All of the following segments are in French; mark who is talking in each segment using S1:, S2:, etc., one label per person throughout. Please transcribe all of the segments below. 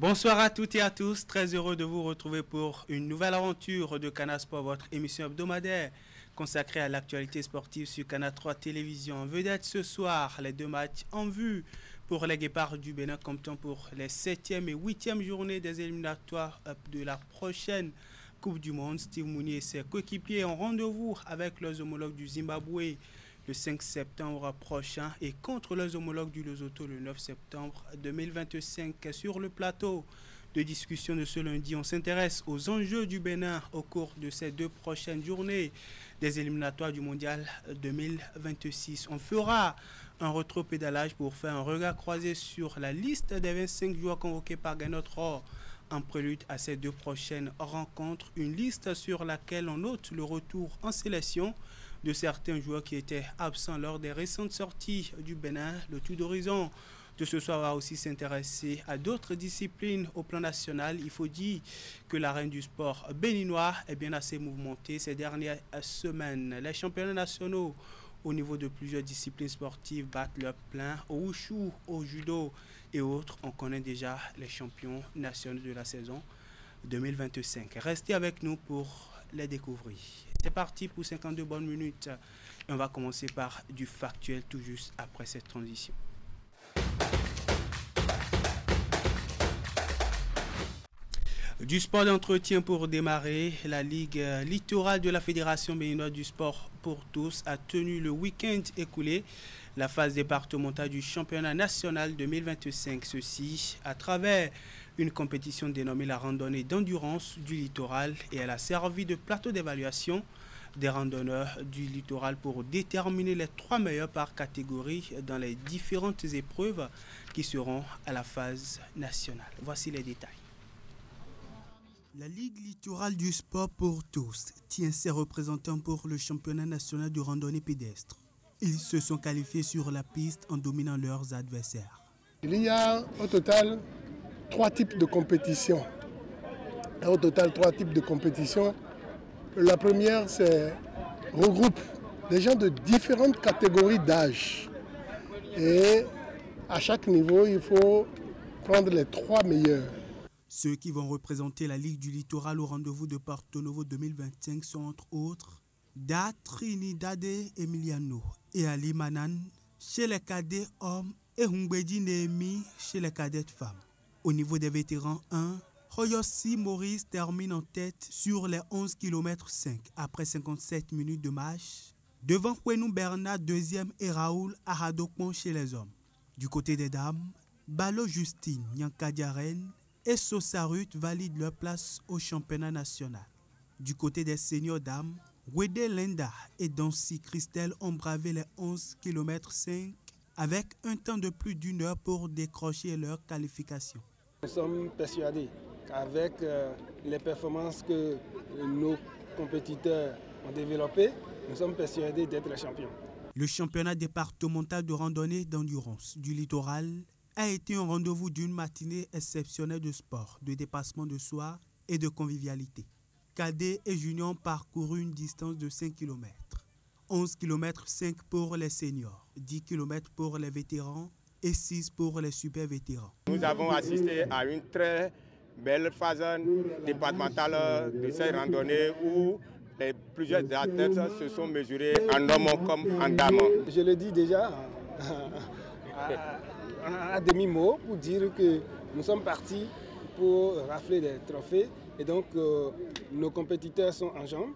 S1: Bonsoir à toutes et à tous, très heureux de vous retrouver pour une nouvelle aventure de Canal Sport, votre émission hebdomadaire consacrée à l'actualité sportive sur Canal 3 Télévision. En vedette ce soir, les deux matchs en vue pour les Guépards du Bénin comme temps pour les 7e et 8e journées des éliminatoires de la prochaine Coupe du Monde. Steve Mounier et ses coéquipiers ont rendez-vous avec leurs homologues du Zimbabwe le 5 septembre prochain et contre leurs homologues du Lesotho le 9 septembre 2025. Sur le plateau de discussion de ce lundi, on s'intéresse aux enjeux du Bénin au cours de ces deux prochaines journées des éliminatoires du Mondial 2026. On fera un rétro-pédalage pour faire un regard croisé sur la liste des 25 joueurs convoqués par Gernot Rohr en prélude à ces deux prochaines rencontres. Une liste sur laquelle on note le retour en sélection de certains joueurs qui étaient absents lors des récentes sorties du Bénin. Le tour d'horizon de ce soir va aussi s'intéresser à d'autres disciplines au plan national. Il faut dire que l'arène du sport béninois est bien assez mouvementée ces dernières semaines. Les championnats nationaux au niveau de plusieurs disciplines sportives battent leur plein. Au wushu, au judo et autres, on connaît déjà les champions nationaux de la saison 2025. Restez avec nous pour les découvrir. C'est parti pour 52 bonnes minutes. Et on va commencer par du factuel tout juste après cette transition. Du sport d'entretien pour démarrer, la Ligue littorale de la Fédération béninoise du sport pour tous a tenu le week-end écoulé la phase départementale du championnat national 2025. Ceci à travers une compétition dénommée la randonnée d'endurance du littoral et elle a servi de plateau d'évaluation des randonneurs du littoral pour déterminer les 3 meilleurs par catégorie dans les différentes épreuves qui seront à la phase nationale. Voici les détails. La Ligue littorale du sport pour tous tient ses représentants pour le championnat national de randonnée pédestre. Ils se sont qualifiés sur la piste en dominant leurs adversaires.
S2: Il y a au total 3 types de compétitions. La première, regroupe des gens de différentes catégories d'âge. Et à chaque niveau, il faut prendre les 3 meilleurs.
S1: Ceux qui vont représenter la Ligue du littoral au rendez-vous de Porto Novo 2025 sont entre autres Da Trinidad Emiliano et Ali Manan chez les cadets hommes et Humbedi Nehemi chez les cadettes femmes. Au niveau des vétérans 1, Royossi Maurice termine en tête sur les 11 km 5 après 57 minutes de marche. Devant Kwenou Bernard, deuxième, et Raoul Aradokman chez les hommes. Du côté des dames, Balo Justine, Nyanka Diaren et Sosarut valident leur place au championnat national. Du côté des seniors dames, Wede Lenda et Dancy Christelle ont bravé les 11 km 5 avec un temps de plus d'1 heure pour décrocher leur qualification.
S3: Nous sommes persuadés qu'avec les performances que nos compétiteurs ont développées, nous sommes persuadés d'être les champions.
S1: Le championnat départemental de randonnée d'endurance du littoral a été un rendez-vous d'une matinée exceptionnelle de sport, de dépassement de soi et de convivialité. Cadets et juniors ont parcouru une distance de 5 km. 11 km 5 pour les seniors, 10 km pour les vétérans et 6 pour les super vétérans.
S4: Nous avons assisté à une très belle phase départementale de ces randonnées où plusieurs athlètes se sont mesurés en hommes comme en dames.
S3: Je le dis déjà à demi-mot pour dire que nous sommes partis pour rafler des trophées et donc nos compétiteurs sont en jambes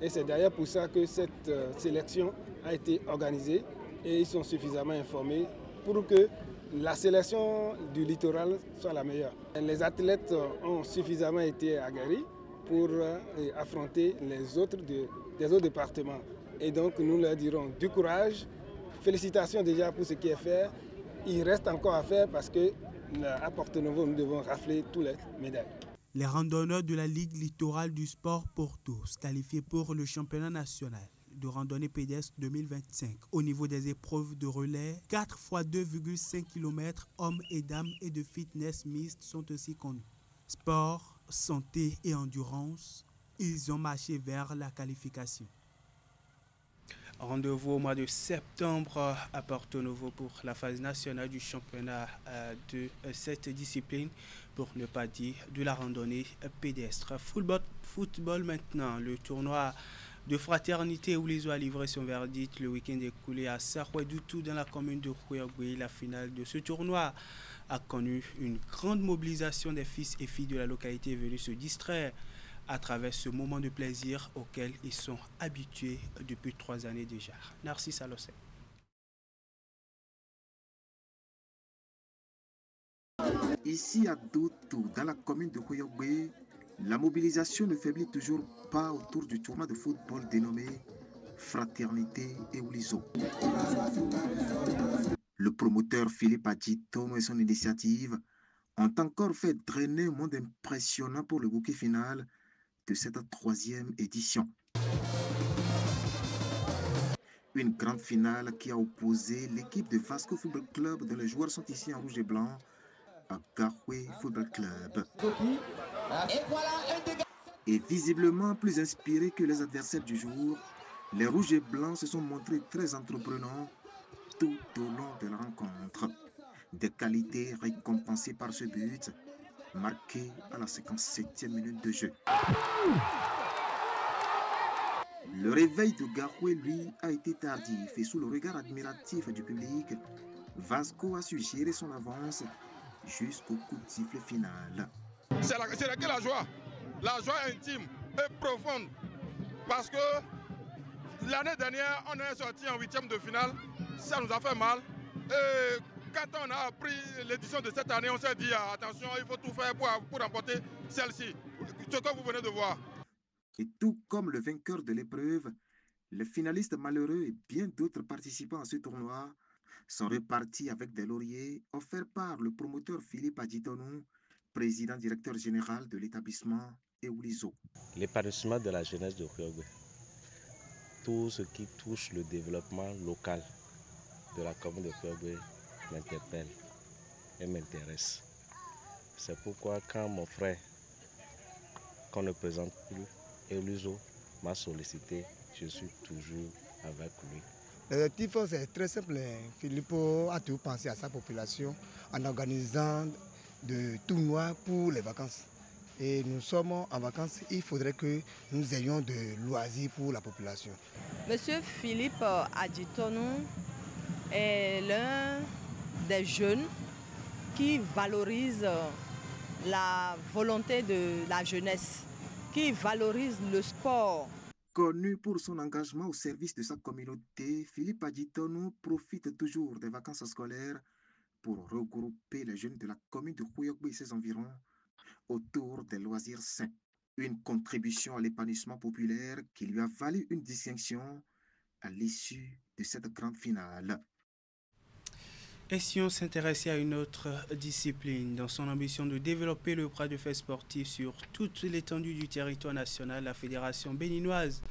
S3: et c'est d'ailleurs pour ça que cette sélection a été organisée et ils sont suffisamment informés pour que la sélection du littoral soit la meilleure. Les athlètes ont suffisamment été aguerris pour affronter les autres des autres départements et donc nous leur dirons du courage, félicitations déjà pour ce qui est fait. Il reste encore à faire parce qu'à Porto Novo, nous devons rafler toutes les médailles.
S1: Les randonneurs de la Ligue littorale du sport pour tous, qualifiés pour le championnat national de randonnée pédestre 2025 au niveau des épreuves de relais, 4 x 2,5 km hommes et dames et de fitness mixte sont aussi connus. Sport, santé et endurance, ils ont marché vers la qualification. Rendez-vous au mois de septembre à Porto Novo pour la phase nationale du championnat de cette discipline, pour ne pas dire de la randonnée pédestre. Football maintenant, le tournoi de fraternité où les a livré son verdict le week-end écoulé à Sarouedoutou dans la commune de Rouergue. La finale de ce tournoi a connu une grande mobilisation des fils et filles de la localité venus se distraire à travers ce moment de plaisir auquel ils sont habitués depuis 3 années déjà. Narcisse Alossé.
S5: Ici à Doutou, dans la commune de Rouergue, la mobilisation ne faiblit toujours pas autour du tournoi de football dénommé Fraternité et Oulizo. Le promoteur Philippe Adjitono et son initiative ont encore fait drainer un monde impressionnant pour le bouquet final de cette 3e édition. Une grande finale qui a opposé l'équipe de Vasco Football Club, dont les joueurs sont ici en rouge et blanc, à Garoué Football Club. Et visiblement plus inspirés que les adversaires du jour, les rouges et blancs se sont montrés très entreprenants tout au long de la rencontre. Des qualités récompensées par ce but, marqué à la 57e minute de jeu. Le réveil de Garoué, lui, a été tardif et sous le regard admiratif du public, Vasco a su gérer son avance jusqu'au coup de sifflet final.
S6: C'est laquelle la joie? La joie intime et profonde. Parce que l'année dernière, on est sorti en 8e de finale. Ça nous a fait mal. Et quand on a appris l'édition de cette année, on s'est dit attention, il faut tout faire pour remporter celle-ci. Ce que vous venez de voir.
S5: Et tout comme le vainqueur de l'épreuve, les finalistes malheureux et bien d'autres participants à ce tournoi sont repartis avec des lauriers offerts par le promoteur Philippe Adjitono, président directeur général de l'établissement Eulizo.
S7: L'épanouissement de la jeunesse de Rouergue, tout ce qui touche le développement local de la commune de Rouergue m'interpelle et m'intéresse. C'est pourquoi quand mon frère, qu'on ne présente plus, Eulizo, m'a sollicité, je suis toujours avec lui.
S8: L'objectif, c'est très simple. Filippo a toujours pensé à sa population en organisant des tournois pour les vacances. Et nous sommes en vacances, il faudrait que nous ayons de loisirs pour la population.
S9: Monsieur Philippe Adjitono est l'un des jeunes qui valorise la volonté de la jeunesse, qui valorise le sport.
S5: Connu pour son engagement au service de sa communauté, Philippe Adjitono profite toujours des vacances scolaires pour regrouper les jeunes de la commune de Rouergue et ses environs autour des loisirs sains. Une contribution à l'épanouissement populaire qui lui a valu une distinction à l'issue de cette grande finale.
S1: Et si on s'intéressait à une autre discipline, dans son ambition de développer le bras de fer sportif sur toute l'étendue du territoire national, la Fédération béninoise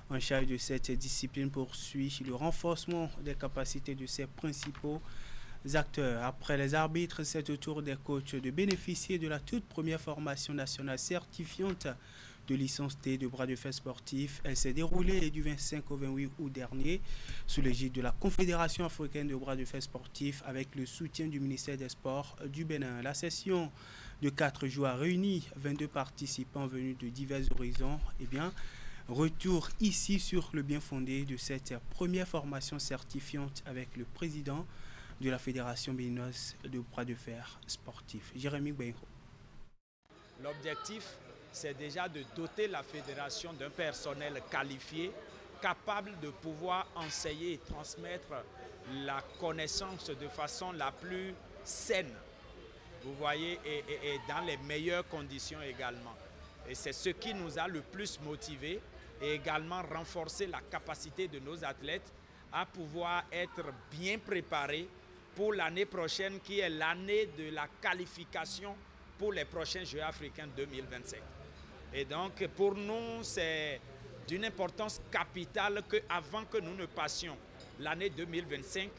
S1: en charge de cette discipline poursuit le renforcement des capacités de ses principaux acteurs. Après les arbitres, c'est au tour des coachs de bénéficier de la toute première formation nationale certifiante de licence T de bras de fer sportif. Elle s'est déroulée du 25 au 28 août dernier sous l'égide de la Confédération africaine de bras de fer sportif avec le soutien du ministère des Sports du Bénin. La session de 4 jours a réuni 22 participants venus de divers horizons. Retour ici sur le bien fondé de cette première formation certifiante avec le président de la Fédération béninoise de bras de fer sportif, Jérémy Benho.
S10: L'objectif, c'est déjà de doter la fédération d'un personnel qualifié, capable de pouvoir enseigner et transmettre la connaissance de façon la plus saine, vous voyez, et dans les meilleures conditions également. Et c'est ce qui nous a le plus motivés et également renforcer la capacité de nos athlètes à pouvoir être bien préparés pour l'année prochaine qui est l'année de la qualification pour les prochains Jeux africains 2025. Et donc, pour nous, c'est d'une importance capitale qu'avant que nous ne passions l'année 2025,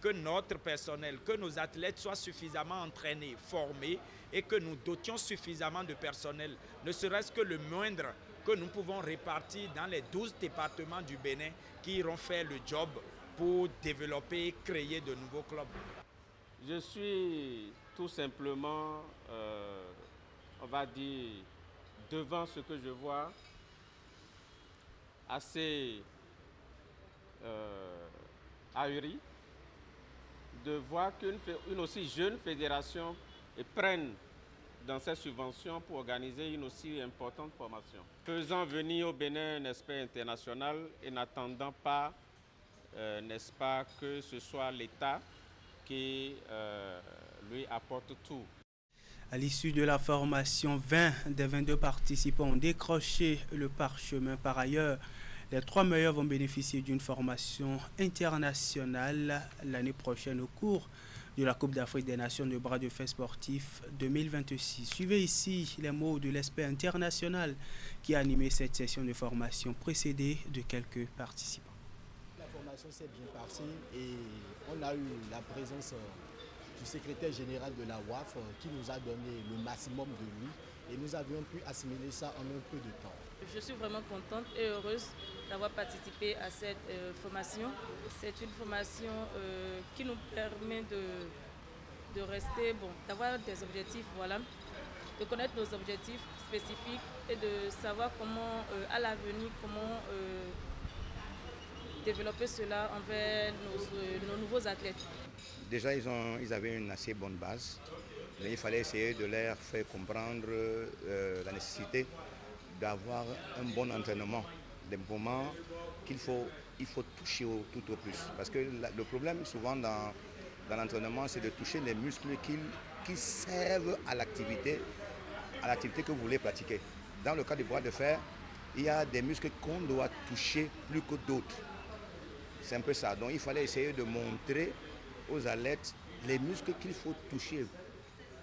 S10: que notre personnel, que nos athlètes soient suffisamment entraînés, formés et que nous dotions suffisamment de personnel, ne serait-ce que le moindre que nous pouvons répartir dans les 12 départements du Bénin qui iront faire le job pour développer et créer de nouveaux clubs.
S11: Je suis tout simplement, on va dire, devant ce que je vois, assez ahuri de voir qu'une aussi jeune fédération prenne dans ces subventions pour organiser une aussi importante formation. Faisant venir au Bénin un expert international et n'attendant pas, n'est-ce pas, que ce soit l'État qui lui apporte tout.
S1: À l'issue de la formation, 20 des 22 participants ont décroché le parchemin. Par ailleurs, les 3 meilleurs vont bénéficier d'une formation internationale l'année prochaine au cours de la Coupe d'Afrique des Nations de bras de fer sportif 2026. Suivez ici les mots de l'expert international qui a animé cette session de formation précédée de quelques participants.
S12: La formation s'est bien passée et on a eu la présence du secrétaire général de la WAF qui nous a donné le maximum de lui et nous avions pu assimiler ça en un peu de temps.
S13: Je suis vraiment contente et heureuse d'avoir participé à cette formation. C'est une formation qui nous permet de rester, d'avoir des objectifs, voilà, de connaître nos objectifs spécifiques et de savoir comment, à l'avenir, comment développer cela envers nos nouveaux athlètes.
S14: Déjà, ils avaient une assez bonne base, mais il fallait essayer de leur faire comprendre la nécessité d'avoir un bon entraînement, des moments qu'il faut toucher tout au plus. Parce que le problème souvent dans l'entraînement, c'est de toucher les muscles qui servent à l'activité que vous voulez pratiquer. Dans le cas du bras de fer, il y a des muscles qu'on doit toucher plus que d'autres. C'est un peu ça. Donc il fallait essayer de montrer aux athlètes les muscles qu'il faut toucher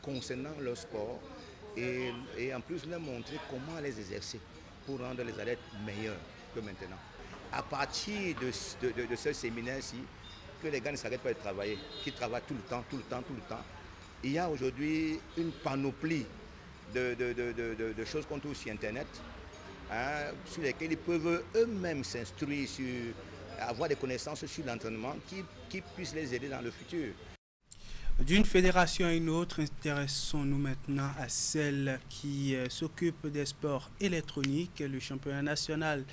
S14: concernant leur sport et en plus leur montrer comment les exercer pour rendre les athlètes meilleurs que maintenant. À partir de ce séminaire-ci, que les gars ne s'arrêtent pas de travailler, qui travaillent tout le temps. Il y a aujourd'hui une panoplie de choses qu'on trouve sur Internet, sur lesquelles ils peuvent eux-mêmes s'instruire, avoir des connaissances sur l'entraînement qui puissent les aider dans le futur.
S1: D'une fédération à une autre, intéressons-nous maintenant à celle qui s'occupe des sports électroniques. Le championnat national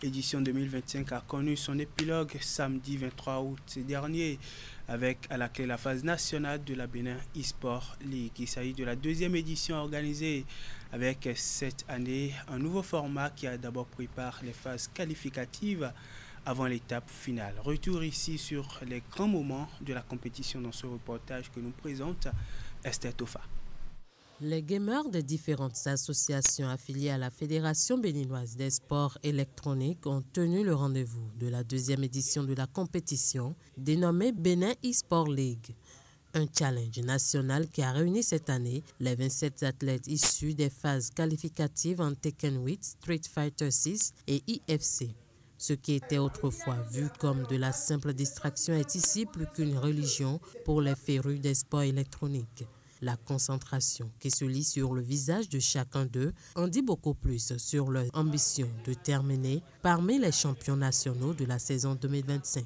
S1: édition 2025 a connu son épilogue samedi 23 août dernier avec à la clé la phase nationale de la Bénin eSport League. Il s'agit de la 2e édition organisée avec cette année un nouveau format qui a d'abord pris part les phases qualificatives avant l'étape finale. Retour ici sur les grands moments de la compétition dans ce reportage que nous présente Esther Tofa.
S15: Les gamers des différentes associations affiliées à la Fédération béninoise des sports électroniques ont tenu le rendez-vous de la 2e édition de la compétition dénommée Bénin eSport League. Un challenge national qui a réuni cette année les 27 athlètes issus des phases qualificatives en Tekken 8, Street Fighter 6 et IFC. Ce qui était autrefois vu comme de la simple distraction est ici plus qu'une religion pour les férus des sports électroniques. La concentration qui se lit sur le visage de chacun d'eux en dit beaucoup plus sur leur ambition de terminer parmi les champions nationaux de la saison 2025.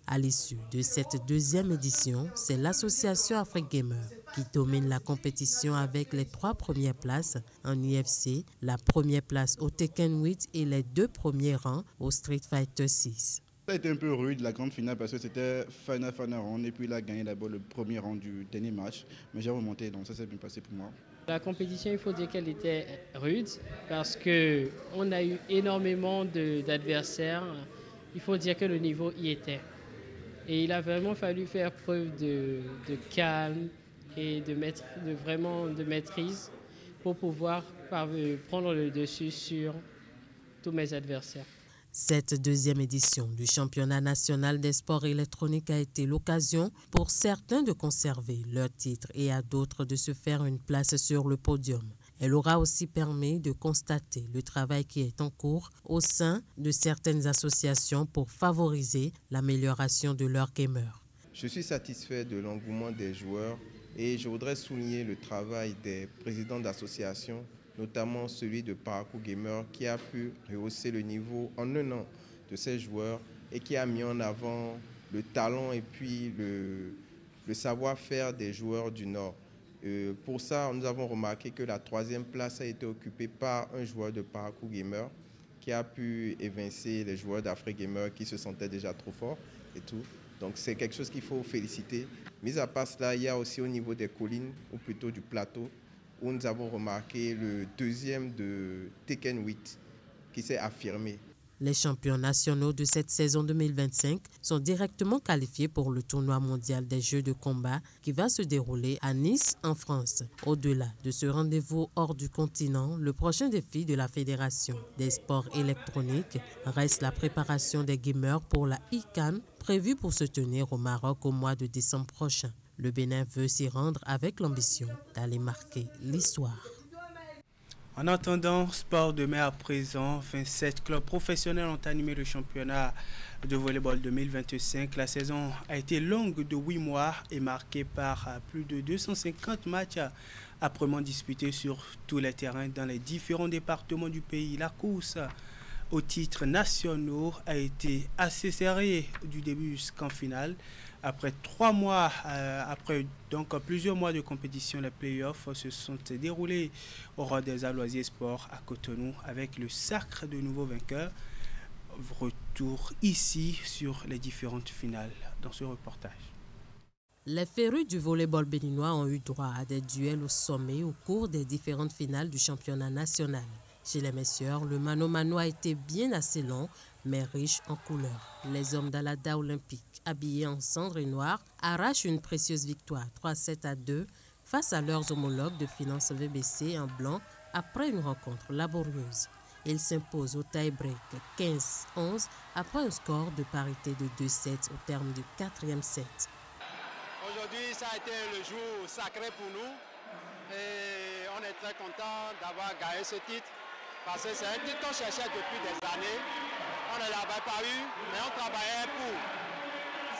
S15: À l'issue de cette 2e édition, c'est l'association Afrique Gamer qui domine la compétition avec les 3 premières places en IFC, la première place au Tekken 8 et les 2 premiers rangs au Street Fighter 6.
S16: Ça a été un peu rude la grande finale parce que c'était final round et puis il a gagné d'abord le premier round du dernier match. Mais j'ai remonté donc ça s'est bien passé pour moi.
S17: La compétition, il faut dire qu'elle était rude parce qu'on a eu énormément d'adversaires. Il faut dire que le niveau y était. Et il a vraiment fallu faire preuve de calme et de maîtrise pour pouvoir prendre le dessus sur tous mes adversaires.
S15: Cette 2e édition du championnat national des sports électroniques a été l'occasion pour certains de conserver leur titre et à d'autres de se faire une place sur le podium. Elle aura aussi permis de constater le travail qui est en cours au sein de certaines associations pour favoriser l'amélioration de leurs gamers.
S18: Je suis satisfait de l'engouement des joueurs et je voudrais souligner le travail des présidents d'associations, notamment celui de Parakou Gamer, qui a pu rehausser le niveau en un an de ces joueurs et qui a mis en avant le talent et puis le savoir-faire des joueurs du Nord. Pour ça, nous avons remarqué que la 3e place a été occupée par un joueur de Parakou Gamer qui a pu évincer les joueurs d'Afrique Gamer qui se sentaient déjà trop forts et tout. Donc c'est quelque chose qu'il faut féliciter. Mis à part cela, il y a aussi au niveau des collines, ou plutôt du plateau, où nous avons remarqué le 2e de Tekken 8 qui s'est affirmé.
S15: Les champions nationaux de cette saison 2025 sont directement qualifiés pour le tournoi mondial des jeux de combat qui va se dérouler à Nice, en France. Au-delà de ce rendez-vous hors du continent, le prochain défi de la Fédération des sports électroniques reste la préparation des gamers pour la ICANN prévue pour se tenir au Maroc au mois de décembre prochain. Le Bénin veut s'y rendre avec l'ambition d'aller marquer l'histoire.
S1: En attendant, sport de mer à présent, 27 clubs professionnels ont animé le championnat de volleyball 2025. La saison a été longue de 8 mois et marquée par plus de 250 matchs âprement disputés sur tous les terrains dans les différents départements du pays. La course aux titres nationaux a été assez serrée du début jusqu'en finale. Après 3 mois, après donc plusieurs mois de compétition, les playoffs se sont déroulés au Roi des Arts Loisirs Sports à Cotonou avec le sacre de nouveaux vainqueurs. Retour ici sur les différentes finales dans ce reportage.
S15: Les férus du volleyball béninois ont eu droit à des duels au sommet au cours des différentes finales du championnat national. Chez les messieurs, le mano-mano a été bien assez long, mais riche en couleurs. Les hommes d'Alada olympique, habillés en cendre et noir, arrachent une précieuse victoire 3-7-2 face à leurs homologues de Finance VBC en blanc après une rencontre laborieuse. Ils s'imposent au tie-break 15-11 après un score de parité de 2-7 au terme du 4e set.
S19: Aujourd'hui, ça a été le jour sacré pour nous et on est très content d'avoir gagné ce titre parce que c'est un titre qu'on cherchait depuis des années. On ne l'avait pas eu, mais on travaillait pour.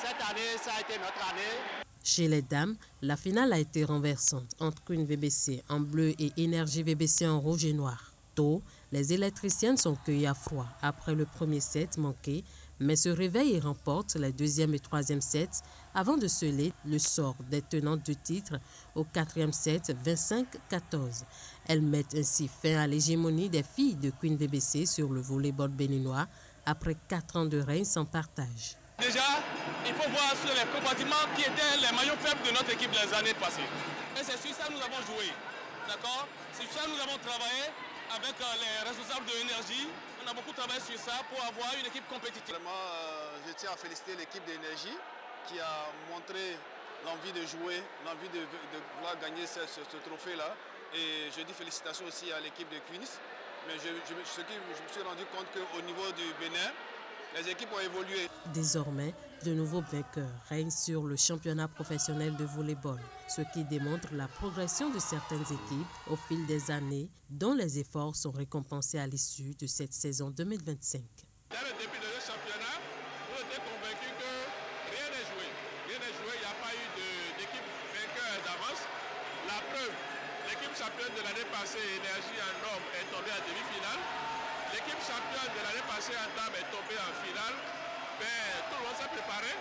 S19: Cette année, ça a été notre année.
S15: Chez les dames, la finale a été renversante entre Queen VBC en bleu et Énergie VBC en rouge et noir. Tôt, les électriciennes sont cueillies à froid après le premier set manqué, mais se réveillent et remportent les 2e et 3e sets avant de sceller le sort des tenantes du titre au 4e set 25-14. Elles mettent ainsi fin à l'hégémonie des filles de Queen VBC sur le volleyball béninois après 4 ans de règne sans partage.
S20: Déjà, il faut voir sur les compartiments qui étaient les maillons faibles de notre équipe les années passées. Et c'est sur ça que nous avons joué. D'accord? C'est sur ça que nous avons travaillé avec les responsables de l'énergie. On a beaucoup travaillé sur ça pour avoir une équipe compétitive.
S21: Vraiment, je tiens à féliciter l'équipe d'énergie qui a montré l'envie de jouer, l'envie de vouloir gagner ce trophée-là. Et je dis félicitations aussi à l'équipe de Queens. Mais je me suis rendu compte qu'au niveau du Bénin, les équipes ont évolué.
S15: Désormais, de nouveaux vainqueurs règnent sur le championnat professionnel de volleyball, ce qui démontre la progression de certaines équipes au fil des années, dont les efforts sont récompensés à l'issue de cette saison 2025.
S20: Dès le début de ce championnat, on était convaincus que rien n'est joué. Rien n'est joué, il n'y a pas eu d'équipe vainqueur d'avance. La preuve, l'équipe championne de l'année passée, Énergie en homme, est tombée en demi-finale. L'équipe championne de l'année passée en dame est tombée en finale. Mais tout le monde s'est préparé.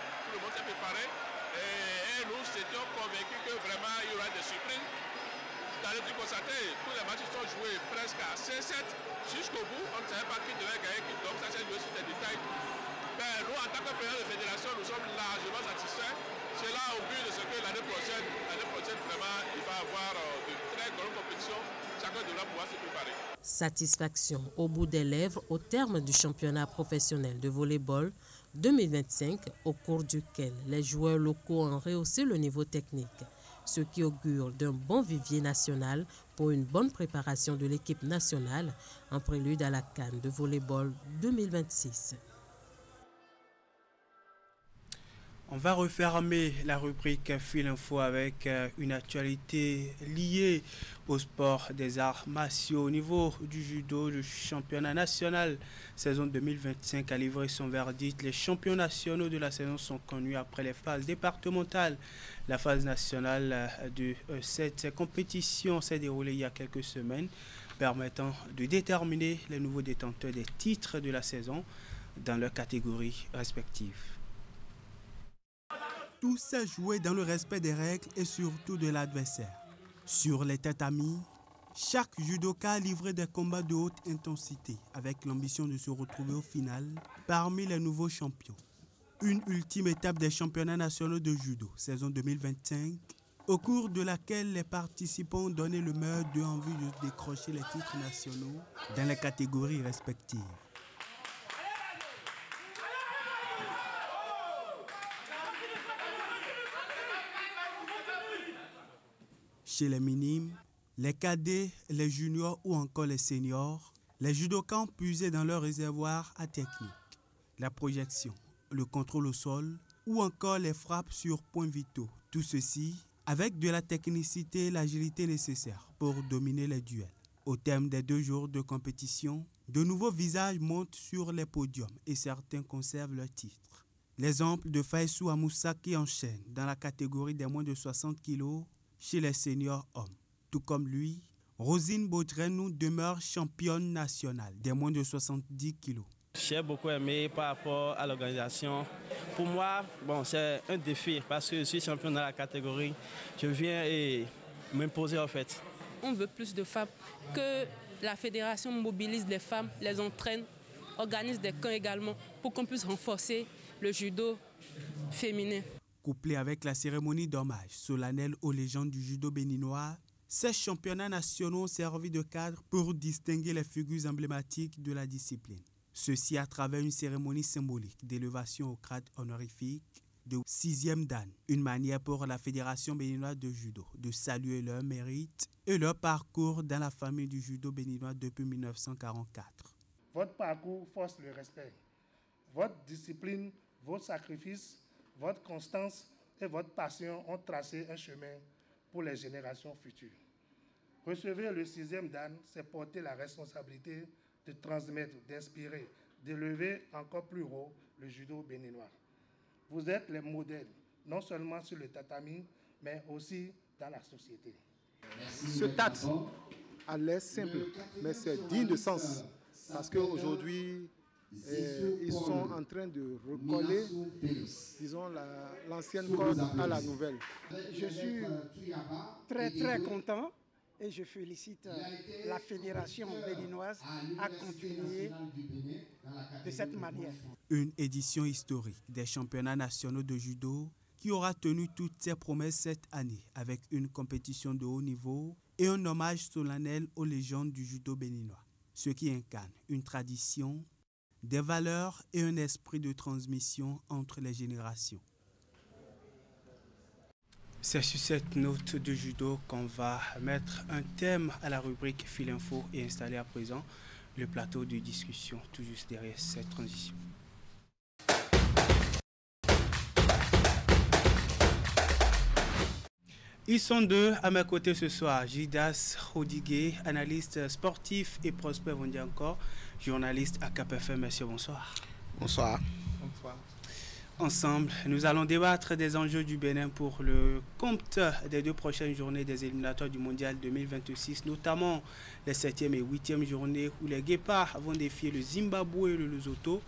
S20: Et nous étions convaincus que vraiment il y aura des surprises. Vous allez constater, tous les matchs sont joués presque à 5-7 jusqu'au bout. On ne savait pas qui devait gagner qui, donc ça s'est joué sur des détails. Mais nous, en tant que président de fédération, nous sommes largement satisfaits. C'est là au but de ce que l'année prochaine, vraiment, il va y avoir de très grandes compétitions. Chacun devra pouvoir se préparer.
S15: Satisfaction au bout des lèvres au terme du championnat professionnel de volleyball 2025, au cours duquel les joueurs locaux ont rehaussé le niveau technique, ce qui augure d'un bon vivier national pour une bonne préparation de l'équipe nationale en prélude à la CAN de volleyball 2026.
S1: On va refermer la rubrique Fil Info avec une actualité liée au sport des arts martiaux. Au niveau du judo, le championnat national saison 2025 a livré son verdict. Les champions nationaux de la saison sont connus après les phases départementales. La phase nationale de cette compétition s'est déroulée il y a quelques semaines, permettant de déterminer les nouveaux détenteurs des titres de la saison dans leurs catégories respectives. Tout s'est joué dans le respect des règles et surtout de l'adversaire. Sur les tatamis, chaque judoka a livré des combats de haute intensité avec l'ambition de se retrouver au final parmi les nouveaux champions. Une ultime étape des championnats nationaux de judo, saison 2025, au cours de laquelle les participants ont donné le meilleur d'eux en vue de décrocher les titres nationaux dans les catégories respectives. Chez les minimes, les cadets, les juniors ou encore les seniors, les judokas ont puisé dans leur réservoir à technique, la projection, le contrôle au sol ou encore les frappes sur points vitaux. Tout ceci avec de la technicité et l'agilité nécessaires pour dominer les duels. Au terme des 2 jours de compétition, de nouveaux visages montent sur les podiums et certains conservent leur titre. L'exemple de Faisou Amoussa qui enchaîne dans la catégorie des moins de 60 kg chez les seniors hommes. Tout comme lui, Rosine Baudrenou demeure championne nationale des moins de 70 kg.
S2: J'ai beaucoup aimé par rapport à l'organisation. Pour moi, c'est un défi parce que je suis champion dans la catégorie. Je viens et m'imposer en fait.
S22: On veut plus de femmes, que la fédération mobilise les femmes, les entraîne, organise des camps également pour qu'on puisse renforcer le judo féminin.
S1: Couplé avec la cérémonie d'hommage solennelle aux légendes du judo béninois, ces championnats nationaux ont servi de cadre pour distinguer les figures emblématiques de la discipline. Ceci à travers une cérémonie symbolique d'élévation au grade honorifique de 6e dan, une manière pour la Fédération béninoise de judo de saluer leur mérite et leur parcours dans la famille du judo béninois depuis 1944.
S23: Votre parcours force le respect. Votre discipline, vos sacrifices, votre constance et votre passion ont tracé un chemin pour les générations futures. Recevoir le 6e dan, c'est porter la responsabilité de transmettre, d'inspirer, d'élever encore plus haut le judo béninois. Vous êtes les modèles, non seulement sur le tatami, mais aussi dans la société.
S24: Ce tat a l'air simple, mais c'est digne de sens, parce qu'aujourd'hui, ils sont en train de recoller, disons, l'ancienne corde à la nouvelle.
S25: Je suis très content et je félicite la fédération béninoise à continuer de cette manière.
S1: Une édition historique des championnats nationaux de judo qui aura tenu toutes ses promesses cette année avec une compétition de haut niveau et un hommage solennel aux légendes du judo béninois, ce qui incarne une tradition, des valeurs et un esprit de transmission entre les générations. C'est sur cette note de judo qu'on va mettre un thème à la rubrique Fil Info et installer à présent le plateau de discussion tout juste derrière cette transition. Ils sont 2 à mes côtés ce soir. Jidas Rodiguet, analyste sportif, et Prosper Vondiankor, journaliste à KPFM. Monsieur, bonsoir.
S26: Bonsoir.
S1: Bonsoir. Ensemble, nous allons débattre des enjeux du Bénin pour le compte des 2 prochaines journées des éliminatoires du Mondial 2026, notamment les 7e et 8e journées où les Guépards vont défier le Zimbabwe et le Lesotho.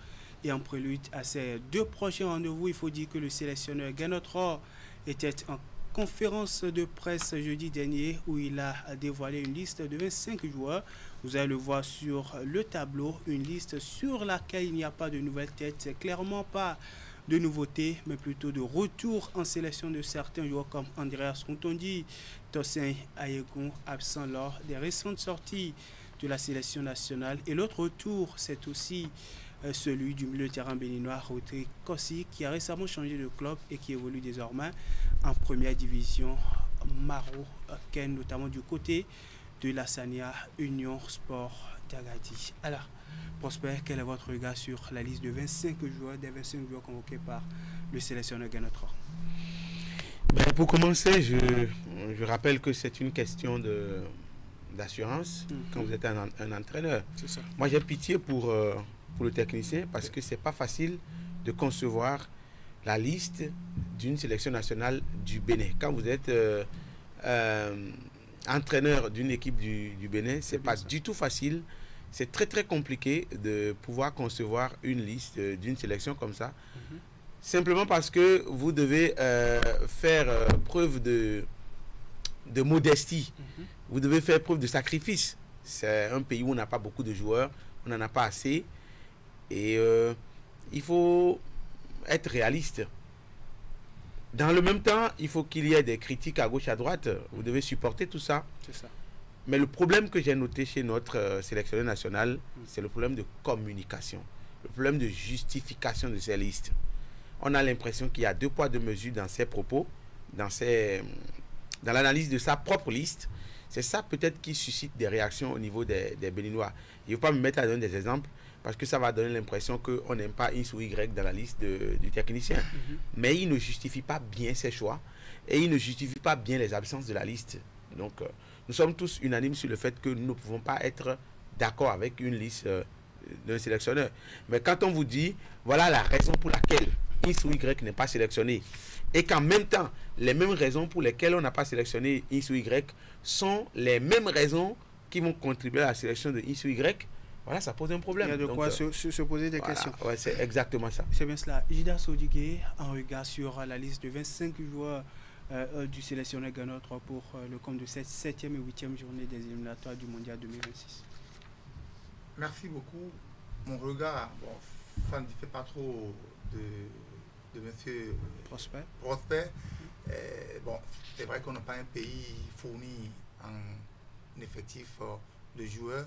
S1: Et en prélude à ces 2 prochains rendez-vous, il faut dire que le sélectionneur Guénotror était en conférence de presse jeudi dernier où il a dévoilé une liste de 25 joueurs. Vous allez le voir sur le tableau, une liste sur laquelle il n'y a pas de nouvelles têtes. C'est clairement pas de nouveautés, mais plutôt de retour en sélection de certains joueurs comme Andreas Rontondi, Tosin Ayegun, absent lors des récentes sorties de la sélection nationale. Et l'autre retour, c'est aussi celui du milieu de terrain béninois Rodrigue Kossi, qui a récemment changé de club et qui évolue désormais en première division marocaine, notamment du côté de la Sania Union Sport Diagati. Alors, Prosper, quel est votre regard sur la liste de 25 joueurs, des 25 joueurs convoqués par le sélectionneur Ghana 3?
S3: Pour commencer, je rappelle que c'est une question d'assurance quand vous êtes un entraîneur.
S1: Ça.
S3: Moi, j'ai pitié pour le technicien parce que c'est pas facile de concevoir la liste d'une sélection nationale du Bénin. Quand vous êtes entraîneur d'une équipe du Bénin, c'est pas du tout facile. C'est très très compliqué de pouvoir concevoir une liste d'une sélection comme ça. Simplement parce que vous devez faire preuve de modestie. Vous devez faire preuve de sacrifice. C'est un pays où on n'a pas beaucoup de joueurs, on n'en a pas assez. Et il faut être réaliste. Dans le même temps, il faut qu'il y ait des critiques à gauche, à droite. Vous devez supporter tout ça.
S1: C'est ça.
S3: Mais le problème que j'ai noté chez notre sélectionneur national, c'est le problème de communication, le problème de justification de ces listes. On a l'impression qu'il y a deux poids, deux mesures dans ses propos, dans l'analyse de sa propre liste. C'est ça peut-être qui suscite des réactions au niveau des Béninois. Il ne faut pas me mettre à donner des exemples parce que ça va donner l'impression qu'on n'aime pas X ou Y dans la liste du technicien. Mais il ne justifie pas bien ses choix et il ne justifie pas bien les absences de la liste. Donc, nous sommes tous unanimes sur le fait que nous ne pouvons pas être d'accord avec une liste d'un sélectionneur. Mais quand on vous dit, voilà la raison pour laquelle X ou Y n'est pas sélectionné, et qu'en même temps, les mêmes raisons pour lesquelles on n'a pas sélectionné X ou Y sont les mêmes raisons qui vont contribuer à la sélection de X ou Y, voilà, ça pose un problème.
S1: Il y a de quoi se poser des questions.
S3: Ouais, c'est exactement ça.
S1: C'est bien cela. Ida Sodigé, en regard sur la liste de 25 joueurs du sélectionneur Ghana 3 pour le compte de cette 7e et 8e journée des éliminatoires du Mondial 2026.
S4: Merci beaucoup. Mon regard, ça ne diffère pas trop de M. Prosper. C'est vrai qu'on n'a pas un pays fourni en effectif de joueurs.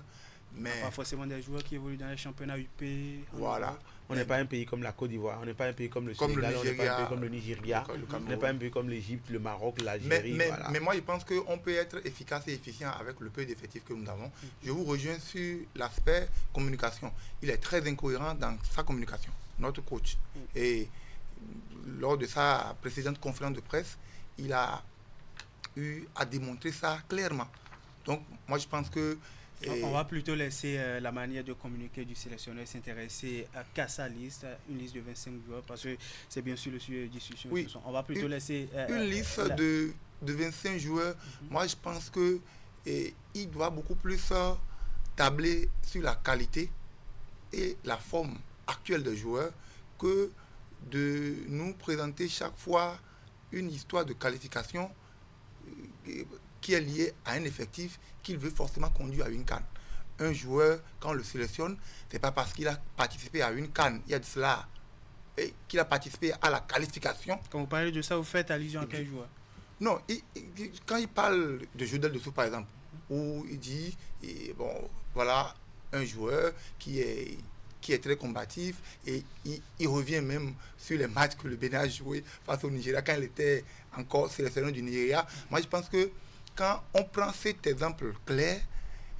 S4: Mais
S1: pas forcément des joueurs qui évoluent dans les championnats UP.
S4: Voilà.
S3: On n'est pas un pays comme la Côte d'Ivoire, on n'est pas un pays comme le Sénégal, on n'est pas un pays comme le Nigeria, on n'est pas un pays comme l'Égypte, le Maroc, l'Algérie.
S4: Mais moi, je pense qu'on peut être efficace et efficient avec le peu d'effectifs que nous avons. Je vous rejoins sur l'aspect communication. Il est très incohérent dans sa communication, notre coach. Et lors de sa précédente conférence de presse, il a eu à démontrer ça clairement. Donc, moi, je pense que
S1: on va plutôt laisser la manière de communiquer du sélectionneur s'intéresser qu'à sa liste, une liste de 25 joueurs, parce que c'est bien sûr le sujet de discussion.
S4: Oui,
S1: on va plutôt laisser...
S4: une liste de 25 joueurs, moi je pense que il doit beaucoup plus tabler sur la qualité et la forme actuelle des joueurs que de nous présenter chaque fois une histoire de qualification qui est liée à un effectif qu'il veut forcément conduire à une CAN. Un joueur, quand on le sélectionne, ce n'est pas parce qu'il a participé à une CAN, il y a de cela, qu'il a participé à la qualification.
S1: Quand vous parlez de ça, vous faites allusion à quel joueur?
S4: Non, quand il parle de Jodel Dessous, par exemple, où il dit, voilà, un joueur qui est très combatif, et il revient même sur les matchs que le Bénin a joué face au Nigeria, quand il était encore sélectionneur du Nigeria. Moi, je pense que quand on prend cet exemple clair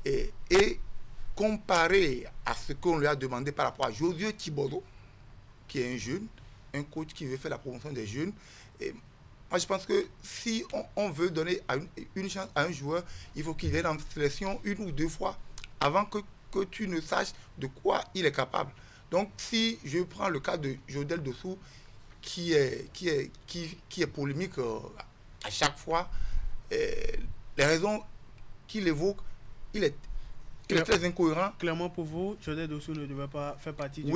S4: et comparé à ce qu'on lui a demandé par rapport à Josué Thibodeau, qui est un jeune, un coach qui veut faire la promotion des jeunes, et moi je pense que si on veut donner une chance à un joueur, il faut qu'il vienne en sélection une ou deux fois avant que tu ne saches de quoi il est capable. Donc si je prends le cas de Jodel Dessous, qui est polémique à chaque fois, les raisons qu'il évoque, il est très incohérent.
S1: Clairement pour vous, Jodel Dessous ne devait pas faire partie de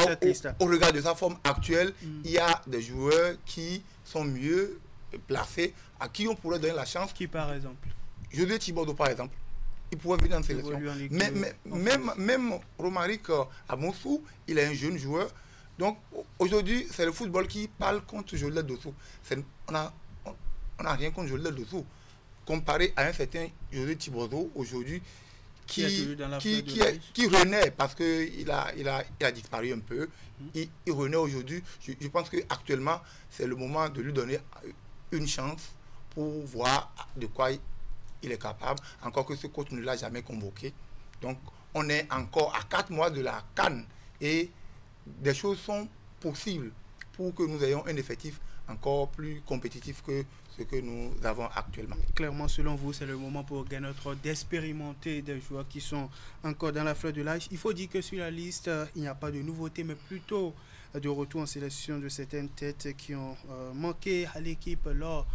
S4: cette liste. Au regard de sa forme actuelle, il y a des joueurs qui sont mieux placés, à qui on pourrait donner la chance.
S1: Qui par exemple?
S4: Josué Thibodeau par exemple. Il pourrait venir en sélection. Même Romaric Amonsou, il est un jeune joueur. Donc aujourd'hui, c'est le football qui parle contre Jodel Dessous. On n'a rien contre Jodel Dessous. Comparé à un certain Josué Thibodeau aujourd'hui, qui renaît parce qu'il a disparu un peu. Il renaît aujourd'hui. Je pense qu'actuellement, c'est le moment de lui donner une chance pour voir de quoi il est capable. Encore que ce coach ne l'a jamais convoqué. Donc, on est encore à 4 mois de la CAN et des choses sont possibles pour que nous ayons un effectif encore plus compétitif que ce que nous avons actuellement.
S1: Clairement, selon vous, c'est le moment pour Gainotro d'expérimenter des joueurs qui sont encore dans la fleur de l'âge. Il faut dire que sur la liste, il n'y a pas de nouveauté, mais plutôt de retour en sélection de certaines têtes qui ont manqué à l'équipe lors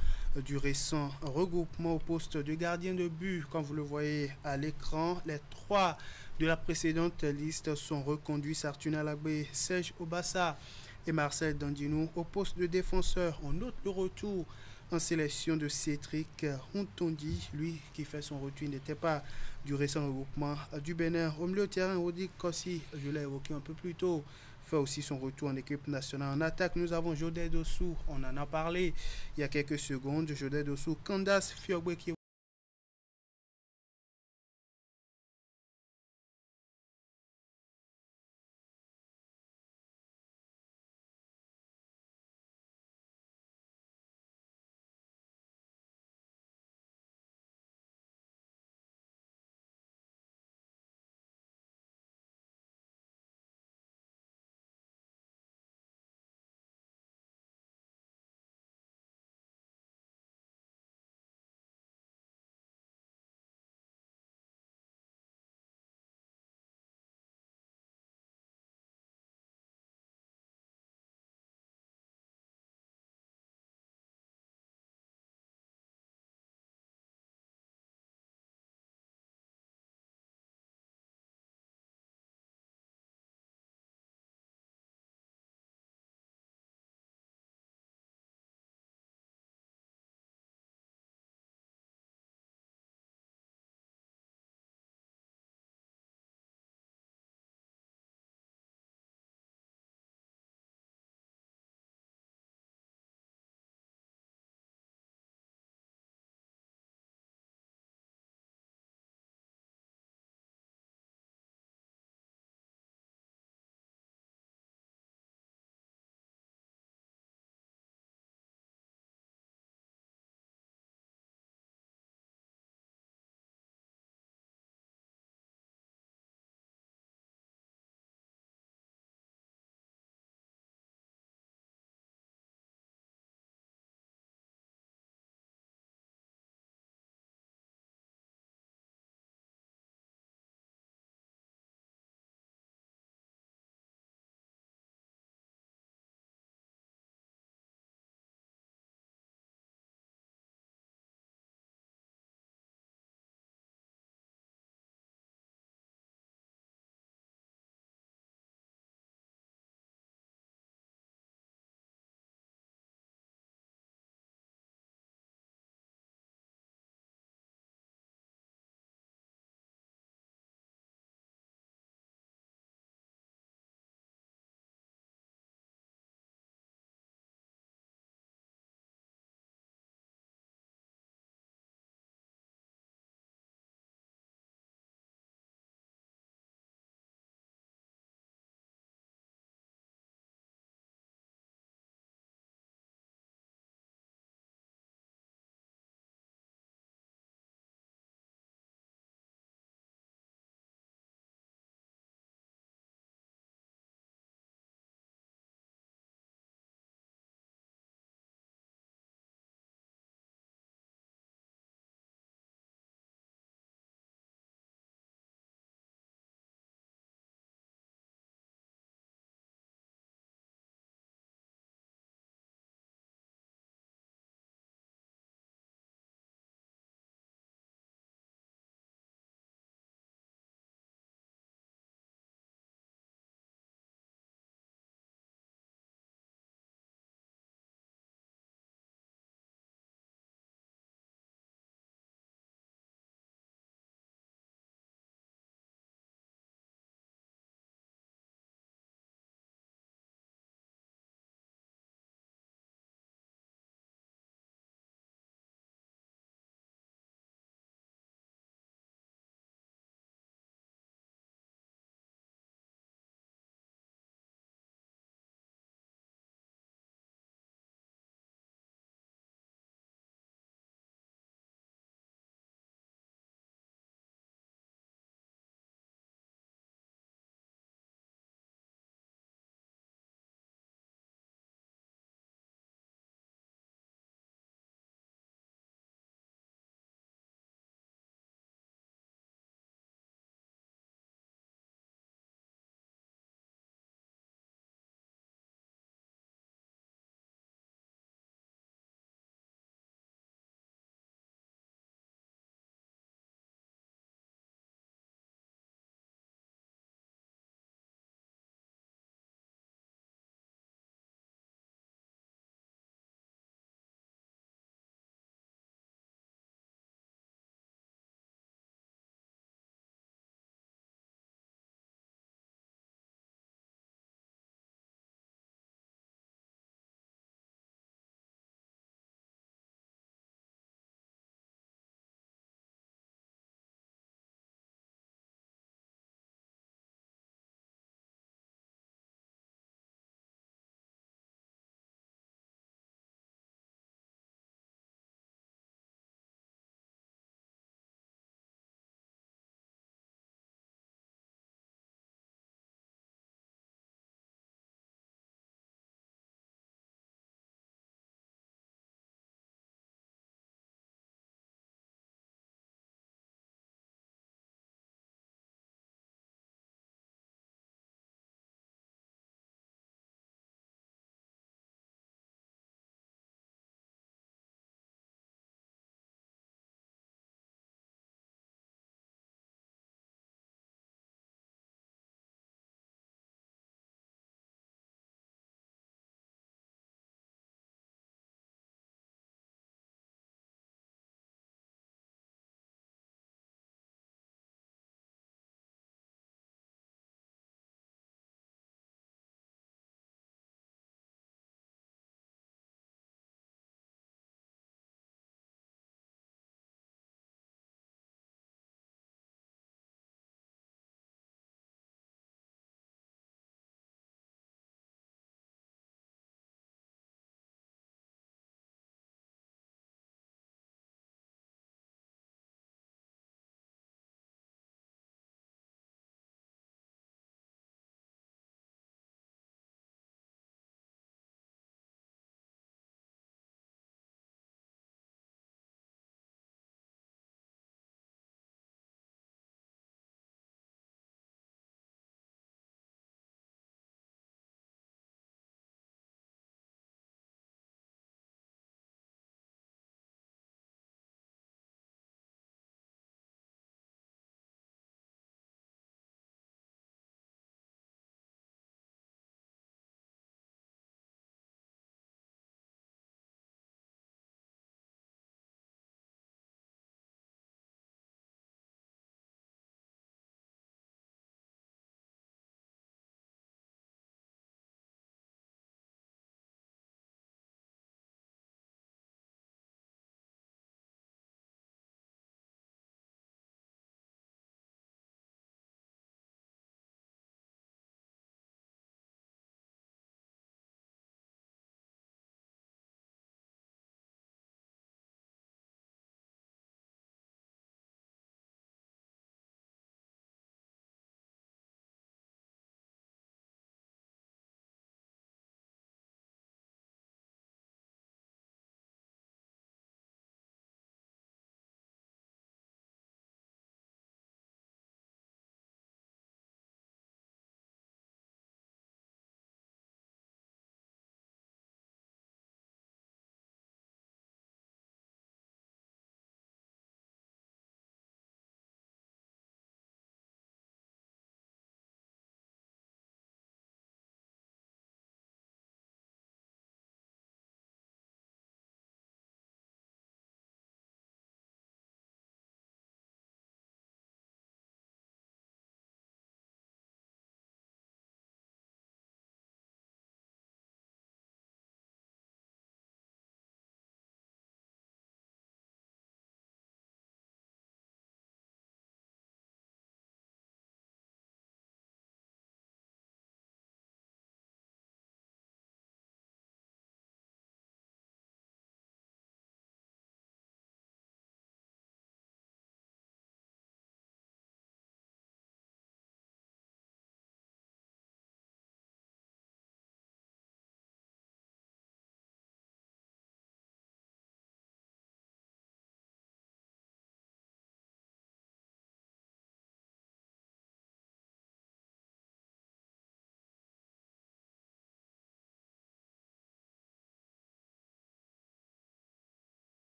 S1: du récent regroupement au poste de gardien de but. Comme vous le voyez à l'écran, les 3 de la précédente liste sont reconduits. Sartuna Lagbe, Serge Obassa et Marcel Dandinou au poste de défenseur. On note le retour en sélection de Cédric Hontondi, lui qui fait son retour, il n'était pas du récent regroupement du Bénin. Au milieu de terrain, Rodi Kossi, je l'ai évoqué un peu plus tôt, fait aussi son retour en équipe nationale. En attaque, nous avons Jodé Dossou, on en a parlé il y a quelques secondes. Jodé Dossou, Candace Fiogbe qui